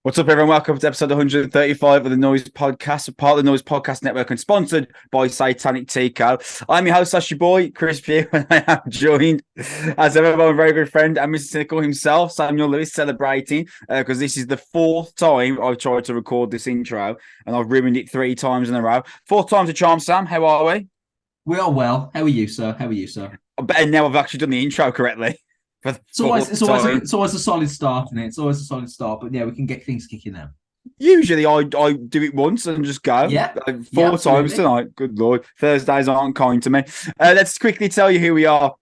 What's up, everyone? Welcome to episode 135 of the Noizze Podcast, part of the Noizze Podcast Network and sponsored by Satanic Tico. I'm your host, that's your boy, Chris Pugh, and I am joined, as ever, by my very good friend and Mr. Cynical himself, Samuel Lewis, celebrating because this is the fourth time I've tried to record this intro and I've ruined it 3 times in a row. Fourth time's a charm, Sam. How are we? We are well. How are you, sir? How are you, sir? And now I've actually done the intro correctly. For the It's always a solid start, isn't it? It's always a solid start, but yeah, we can get things kicking now. Usually I do it once and just go. Yeah, yeah, Four times absolutely. tonight. Good Lord. Thursdays aren't kind to me. Let's quickly tell you who we are.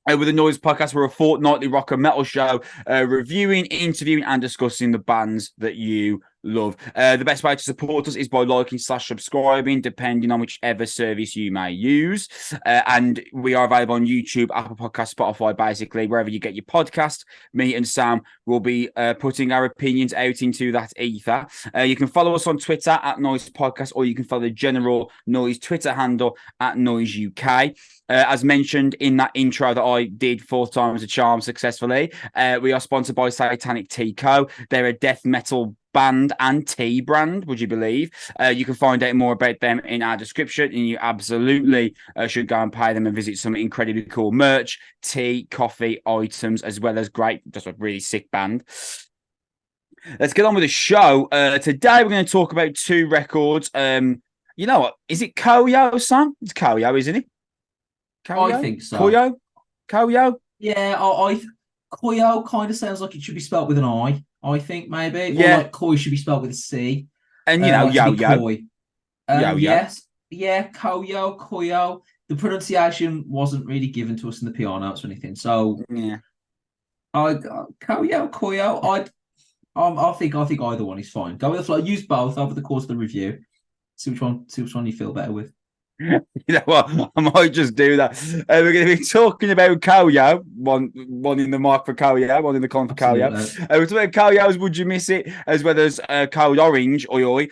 With the Noizze Podcast, we're a fortnightly rock and metal show, reviewing, interviewing, and discussing the bands that you love. The best way to support us is by liking/subscribing, depending on whichever service you may use. And we are available on YouTube, Apple Podcasts, Spotify, basically wherever you get your podcast. Me and Sam will be putting our opinions out into that ether. You can follow us on Twitter at Noizze Podcast, or you can follow the general Noizze Twitter handle at Noizze UK. As mentioned in that intro that I did 4 times a charm successfully, we are sponsored by Satanic Tico. They're a death metal band and tea brand, would you believe? You can find out more about them in our description, and you absolutely should go and pay them and visit some incredibly cool merch, tea, coffee items, as well as just a really sick band. Let's get on with the show. Today we're going to talk about 2 records. You know what? Is it Koyo, Sam? It's Koyo, isn't it? I Koyo? think so. Koyo? Koyo? Yeah, Koyo kind of sounds like it should be spelled with an I. I think maybe, or Yeah. like Koi should be spelled with a C. And, Like to be yo-yo. Koi. Yo-yo. Yes, yeah, Koyo. The pronunciation wasn't really given to us in the PR notes or anything, so Yeah. Koyo. I think either one is fine. Go with the flow. Use both over the course of the review. See which one you feel better with. You know what? I might just do that. We're going to be talking about Koyo. One in the mic for Koyo, one in the con for Koyo. Absolutely. We're talking about Koyo's Would You Miss It, as well as Code Orange, oi,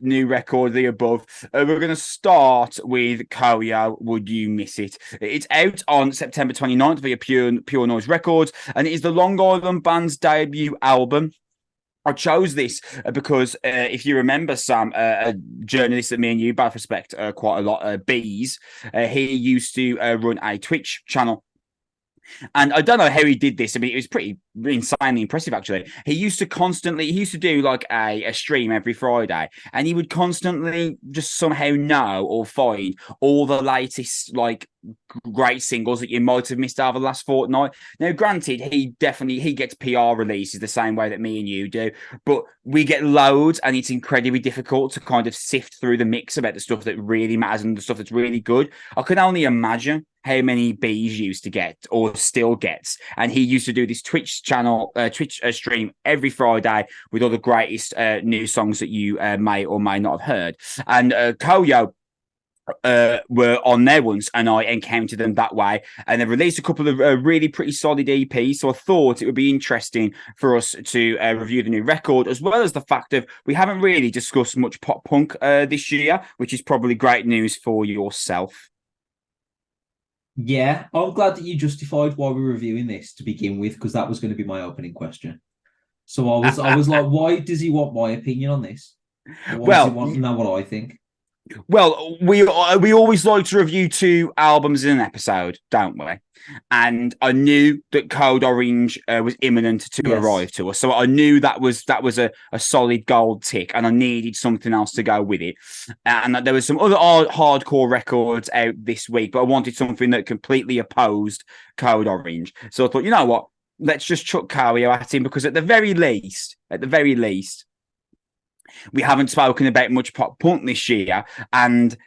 new record, the above. We're going to start with Koyo, Would You Miss It? It's out on September 29th via Pure Noise Records, and it is the Long Island band's debut album. I chose this because if you remember, Sam, a journalist that me and you both respect quite a lot, Bees, he used to run a Twitch channel. And I don't know how he did this. I mean, it was pretty insanely impressive, actually. He used to do like a stream every Friday, and he would constantly just somehow know or find all the latest, like, great singles that you might have missed out of the last fortnight. Now, granted, he gets PR releases the same way that me and you do, but we get loads, and it's incredibly difficult to kind of sift through the mix about the stuff that really matters and the stuff that's really good. I can only imagine how many Bees used to get or still gets. And he used to do this Twitch channel, Twitch stream every Friday with all the greatest new songs that you may or may not have heard. And Koyo were on there once, and I encountered them that way. And they've released a couple of really pretty solid EPs. So I thought it would be interesting for us to review the new record, as well as the fact of we haven't really discussed much pop punk this year, which is probably great news for yourself. Yeah, I'm glad that you justified why we're reviewing this to begin with, because that was going to be my opening question. So I was like, why does he want my opinion on this? Why does he Well, want to know what I think? Well, we always like to review 2 albums in an episode, don't we? And I knew that Code Orange was imminent to Yes. arrive to us, so I knew that was a solid gold tick, and I needed something else to go with it. And there was some other hardcore records out this week, but I wanted something that completely opposed Code Orange. So I thought, you know what? Let's just chuck Koyo at him, because at the very least, we haven't spoken about much pop punk this year, and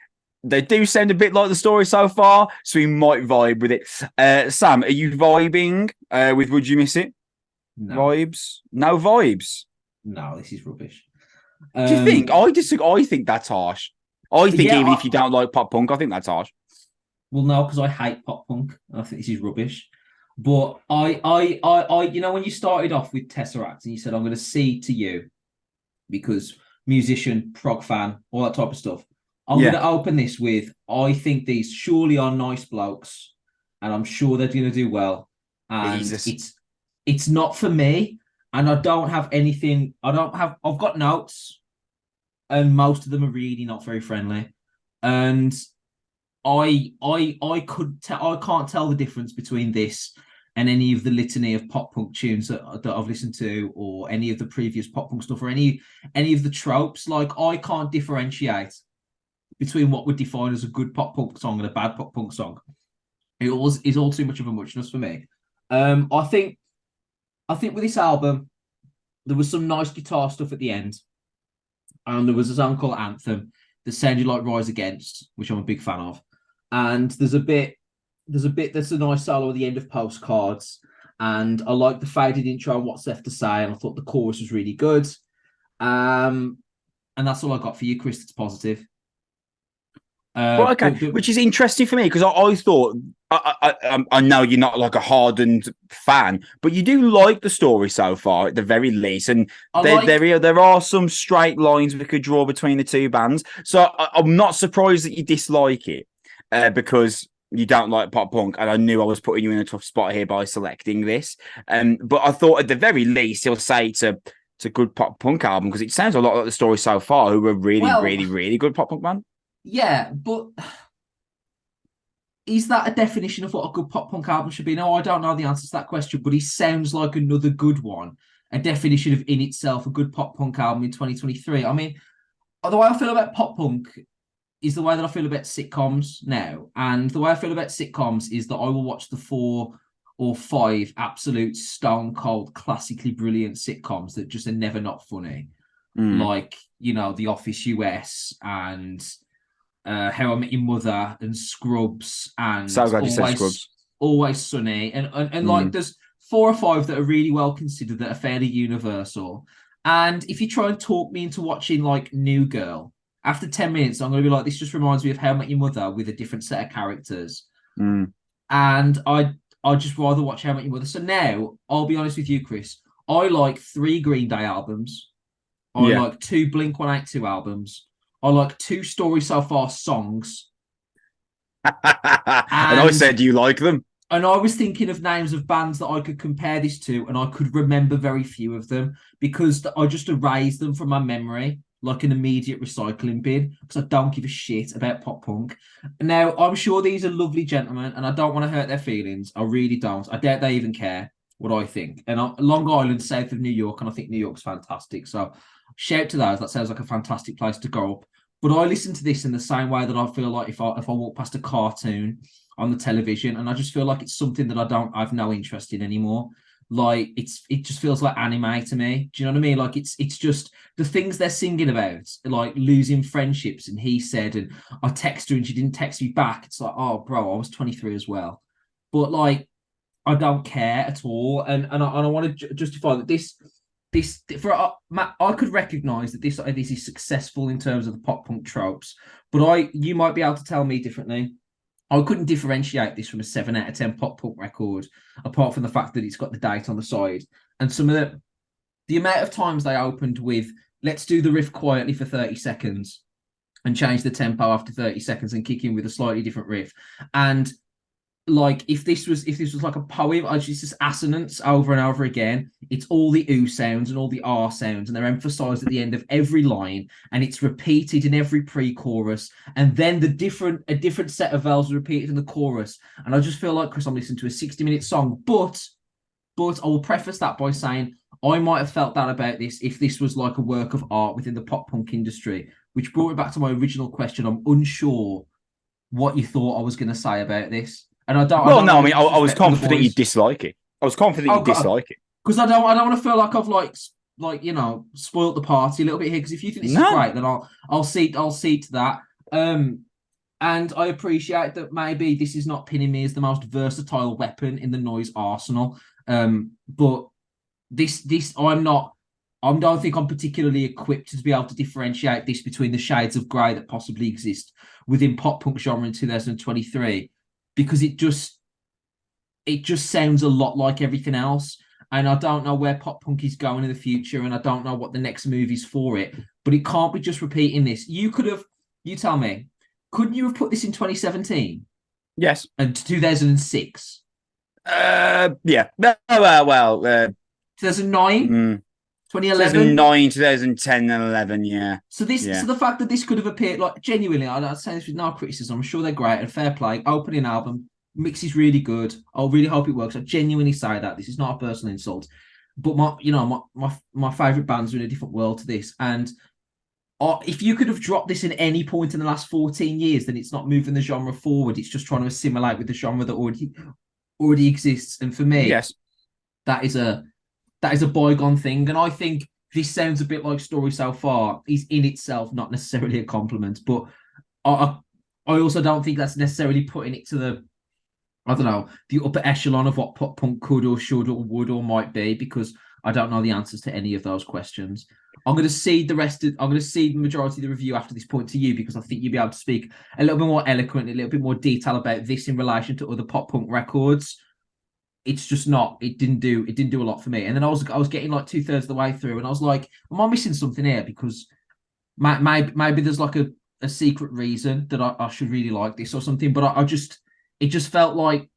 they do sound a bit like the story so far, so we might vibe with it. Sam, are you vibing with Would You Miss It? No, Vibes? No vibes. no, this is rubbish. Do you think? I disagree. I think that's harsh. I think Yeah, even if you don't like pop punk, I think that's harsh. well, no, because I hate pop punk. I think this is rubbish. But when you started off with Tesseract and you said, I'm going to see to you because musician, prog fan, all that type of stuff. I'm going Yeah. to open this with, I think these surely are nice blokes, and I'm sure they're going to do well. And Jesus. it's not for me. and I don't have anything. I've got notes, and most of them are really not very friendly. And I can't tell the difference between this and any of the litany of pop punk tunes that I've listened to, or any of the previous pop punk stuff, or any of the tropes. Like, I can't differentiate between what would define as a good pop punk song and a bad pop punk song. It was is all too much of a muchness for me. I think with this album, there was some nice guitar stuff at the end, and there was a song called Anthem that sounded like Rise Against, which I'm a big fan of. And there's a bit that's a nice solo at the end of Postcards, and I like the faded intro and What's Left to Say, and I thought the chorus was really good. And that's all I got for you, Chris. That's positive. Well, okay, which is interesting for me because I thought I know you're not like a hardened fan, but you do like the story so far at the very least, and there are some straight lines we could draw between the two bands. So I'm not surprised that you dislike it because you don't like pop punk, and I knew I was putting you in a tough spot here by selecting this. But I thought at the very least he'll say it's a good pop punk album because it sounds a lot like the story so far, who were really good pop punk band. Yeah, but is that a definition of what a good pop punk album should be? No, I don't know the answer to that question, but he sounds like another good one. A definition of in itself a good pop punk album in 2023. I mean, the way I feel about pop punk is the way that I feel about sitcoms now. And the way I feel about sitcoms is that I will watch the 4 or 5 absolute stone cold, classically brilliant sitcoms that just are never not funny. Like, The Office US and How I Met Your Mother and Scrubs and so glad you said Scrubs. Always Sunny. And like, there's 4 or 5 that are really well considered, that are fairly universal. And if you try and talk me into watching like New Girl, after 10 minutes, I'm going to be like, this just reminds me of How I Met Your Mother with a different set of characters. And I just rather watch How I Met Your Mother. So now, I'll be honest with you, Chris. I like 3 Green Day albums. I like 2 Blink-182 albums. I like 2 Story So Far songs. and I said you like them. And I was thinking of names of bands that I could compare this to, and I could remember very few of them because I just erased them from my memory like an immediate recycling bin because I don't give a shit about pop punk. Now, I'm sure these are lovely gentlemen, and I don't want to hurt their feelings. I really don't. I doubt they even care what I think. And Long Island, south of New York, and I think New York's fantastic. So shout to those. That sounds like a fantastic place to grow up. But I listen to this in the same way that I feel like if I walk past a cartoon on the television, and I just feel like it's something that I've no interest in anymore. Like it just feels like anime to me. Do you know what I mean? Like it's just the things they're singing about, like losing friendships. And he said, and I text her and she didn't text me back. It's like, oh, bro, I was 23 as well. But like, I don't care at all. And I want to justify that this for Matt, I could recognise that this is successful in terms of the pop punk tropes, but you might be able to tell me differently. I couldn't differentiate this from a 7 out of 10 pop punk record, apart from the fact that it's got the date on the side. And some of the amount of times they opened with, let's do the riff quietly for 30 seconds and change the tempo after 30 seconds and kick in with a slightly different riff. And like, if this was like a poem, it's just assonance over and over again. It's all the ooh sounds and all the R sounds, and they're emphasized at the end of every line, and it's repeated in every pre-chorus, and then a different set of vowels are repeated in the chorus. And I just feel like, Chris, I'm listening to a 60-minute song, but I will preface that by saying I might have felt that about this if this was like a work of art within the pop punk industry, which brought me back to my original question. I'm unsure what you thought I was going to say about this. And I was confident you'd dislike it. I was confident you'd dislike it because I don't want to feel like I've spoilt the party a little bit here. Because if you think this is great, then I'll see to that. And I appreciate that maybe this is not pinning me as the most versatile weapon in the Noizze arsenal. But this I don't think I'm particularly equipped to be able to differentiate this between the shades of grey that possibly exist within pop punk genre in 2023. Because it just sounds a lot like everything else. And I don't know where pop punk is going in the future, and I don't know what the next move is for it. But it can't be just repeating this. You tell me, couldn't you have put this in 2017? Yes. And 2006? Yeah. Well, 2009, Mm. 2011. 2009, 2010, and 11. Yeah. So the fact that this could have appeared, like, genuinely, I'd say this with no criticism. I'm sure they're great and fair play. Opening album mix is really good. I really hope it works. I genuinely say that this is not a personal insult, but my favorite bands are in a different world to this. And if you could have dropped this in any point in the last 14 years, then it's not moving the genre forward. It's just trying to assimilate with the genre that already exists. And for me, Yes. that is a bygone thing. And I think this sounds a bit like Story So Far is in itself not necessarily a compliment, but I also don't think that's necessarily putting it to the, I don't know, the upper echelon of what pop punk could or should or would or might be, because I don't know the answers to any of those questions. I'm going to cede the majority of the review after this point to you, because I think you'll be able to speak a little bit more eloquently, a little bit more detail about this in relation to other pop punk records. It's just not. It didn't do a lot for me. And then I was getting like 2/3 of the way through, and I was like, am I missing something here? Because maybe there's like a secret reason that I should really like this or something. But it just felt like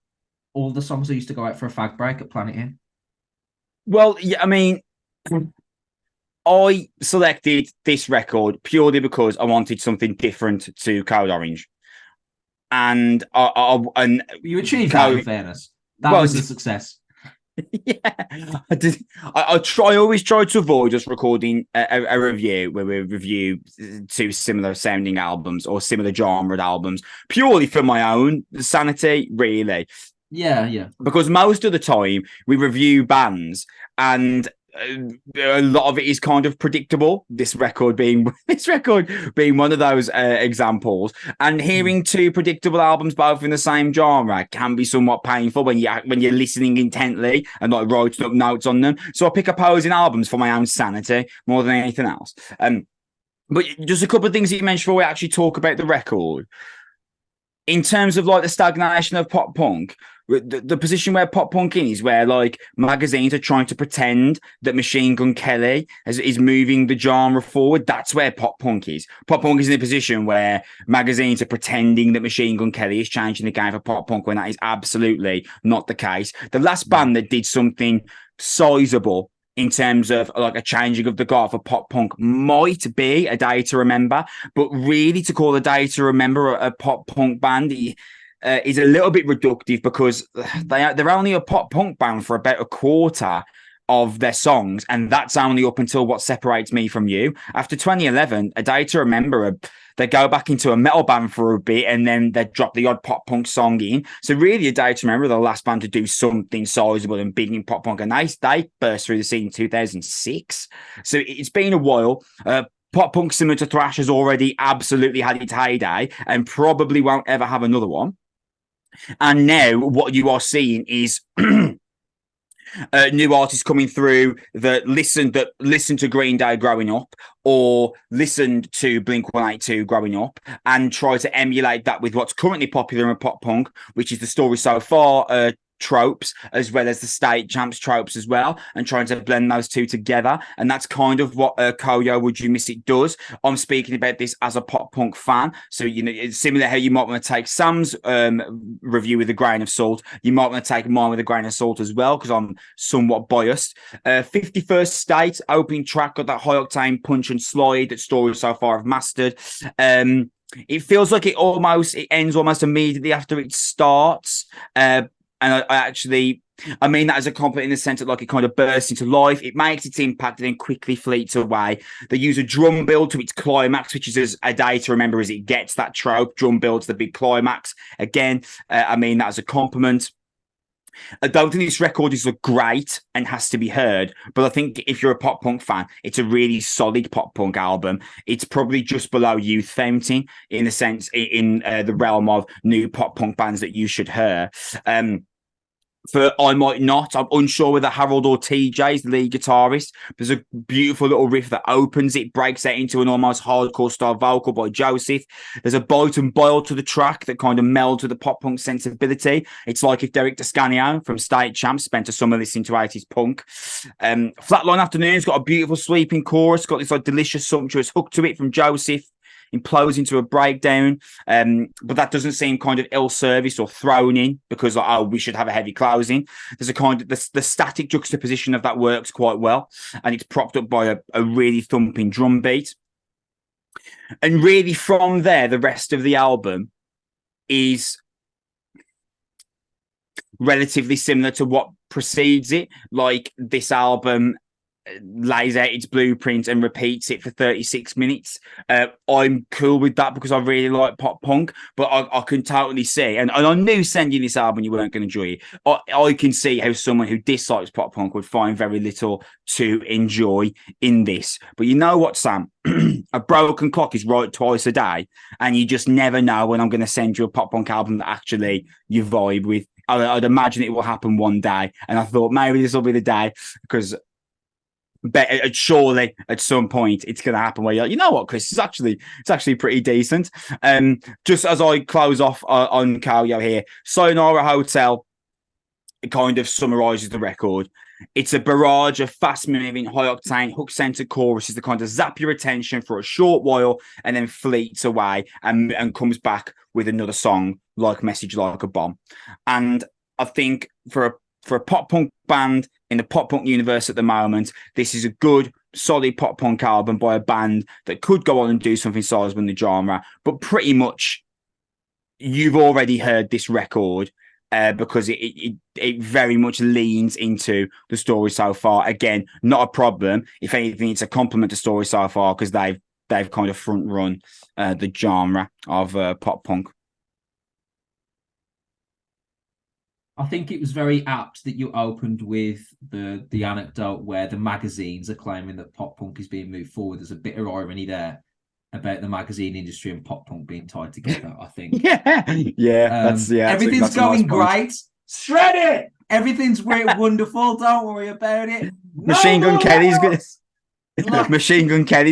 all the songs I used to go out for a fag break at Planet Inn. Well, yeah, I mean, I selected this record purely because I wanted something different to Code Orange, and and you achieved that. In fairness, that was a success. Yeah, I did. I always try to avoid just recording a review where we review two similar sounding albums or similar genred albums purely for my own sanity, really. Yeah. Because most of the time we review bands and a lot of it is kind of predictable. This record being one of those examples. And hearing two predictable albums both in the same genre can be somewhat painful when you're listening intently and like writing up notes on them. So I pick opposing albums for my own sanity more than anything else. But just a couple of things that you mentioned before we actually talk about the record. In terms of like the stagnation of pop punk, the position where pop punk is, where like magazines are trying to pretend that Machine Gun Kelly is moving the genre forward, that's where pop punk is. Pop punk is in a position where magazines are pretending that Machine Gun Kelly is changing the game for pop punk, when that is absolutely not the case. The last band that did something sizable in terms of like a changing of the guard for pop punk might be A Day to Remember, but really to call A Day to Remember a pop punk band is a little bit reductive, because they're only a pop punk band for about a quarter of their songs, and that's only up until What Separates Me From You. After 2011, A Day to Remember, they go back into a metal band for a bit, and then they drop the odd pop punk song in. So really, A Day to Remember, the last band to do something sizable and big in pop punk, and they burst through the scene in 2006. So it's been a while. Pop punk, similar to thrash, has already absolutely had its heyday and probably won't ever have another one. And now what you are seeing is new artists coming through that listened to Green Day growing up, or listened to Blink-182 growing up, and try to emulate that with what's currently popular in pop punk, which is the Story So Far tropes, as well as the State Champs tropes as well, and trying to blend those two together. And that's kind of what Koyo Would You Miss It does. I'm speaking about this as a pop punk fan, so you know, it's similar how you might want to take Sam's review with a grain of salt, you might want to take mine with a grain of salt as well, because I'm somewhat biased. 51st State opening track, got that high octane punch and slide that Story So Far have mastered. It feels like it ends almost immediately after it starts. And I mean that as a compliment in the sense that like it kind of bursts into life. It makes its impact and then quickly fleets away. They use a drum build to its climax, which is as A Day to Remember as it gets. That trope, drum build to the big climax. Again, I mean that as a compliment. I don't think this record is great and has to be heard, but I think if you're a pop punk fan, it's a really solid pop punk album. It's probably just below Youth Fountain in the sense, in the realm of new pop punk bands that you should hear. For I Might Not, I'm unsure whether Harold or TJ is the lead guitarist. There's a beautiful little riff that opens it, breaks out into an almost hardcore style vocal by Joseph. There's a bite and boil to the track that kind of melds with the pop punk sensibility. It's like if Derek Descanio from State Champs spent a summer listening to 80s punk. Flatline Afternoon's got a beautiful sweeping chorus, got this like delicious, sumptuous hook to it from Joseph. implodes into a breakdown. But that doesn't seem kind of ill-serviced or thrown in because, like, oh, we should have a heavy closing. There's a kind of the static juxtaposition of that works quite well, and it's propped up by a really thumping drum beat. And really, from there, the rest of the album is relatively similar to what precedes it. Like, this album lays out its blueprint and repeats it for 36 minutes. I'm cool with that because I really like pop punk, but I can totally see, and I knew sending this album you weren't going to enjoy it. I can see how someone who dislikes pop punk would find very little to enjoy in this. But you know what, Sam? A broken clock is right twice a day, and you just never know when I'm going to send you a pop punk album that actually you vibe with. I'd imagine it will happen one day, and I thought maybe this will be the day, because surely at some point it's going to happen where you're like, you know what, Kris, it's actually pretty decent. Just as I close off on Koyo here, Sayonara Hotel, it kind of summarizes the record. It's a barrage of fast-moving, high-octane, hook-centered choruses that kind of zap your attention for a short while and then fleets away and comes back with another song like Message Like a Bomb. And I think for a pop punk band in the pop punk universe at the moment, this is a good, solid pop punk album by a band that could go on and do something sizable in the genre. But pretty much, you've already heard this record because it very much leans into the story so far. Again, not a problem. If anything, it's a compliment to story so far because they've kind of front run the genre of pop punk. I think it was very apt that you opened with the anecdote where the magazines are claiming that pop punk is being moved forward. There's a bit of irony there about the magazine industry and pop punk being tied together, I think. Everything's going great. Shred it! Everything's great, wonderful. Don't worry about it. Machine Gun Kelly's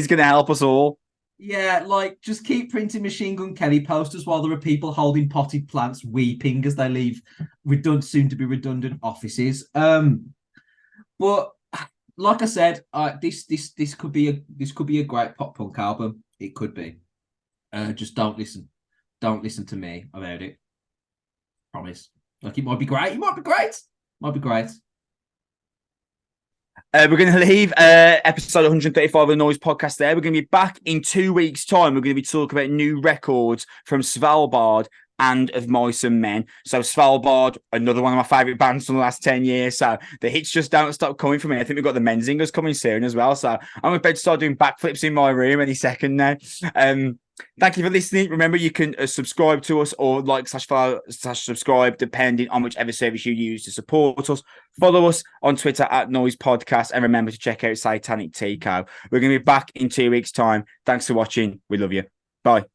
gonna help us all. Yeah, like, just keep printing Machine Gun Kelly posters while there are people holding potted plants weeping as they leave soon to be redundant offices. But like I said, this could be a great pop punk album. It could be. Just don't listen to me about it. Promise. Like, it might be great. Might be great. We're going to leave episode 135 of the Noizze podcast there. We're going to be back in 2 weeks' time. We're going to be talking about new records from Svalbard and of Mice and Men. So Svalbard, another one of my favourite bands from the last 10 years. So the hits just don't stop coming for me. I think we've got the Menzingers coming soon as well. So I'm about to start doing backflips in my room any second now. Thank you for listening. Remember, you can subscribe to us or /follow /subscribe, depending on whichever service you use to support us. Follow us on Twitter at Noizze Podcast, and remember to check out Satanic Tico. We're going to be back in 2 weeks' time. Thanks for watching. We love you. Bye.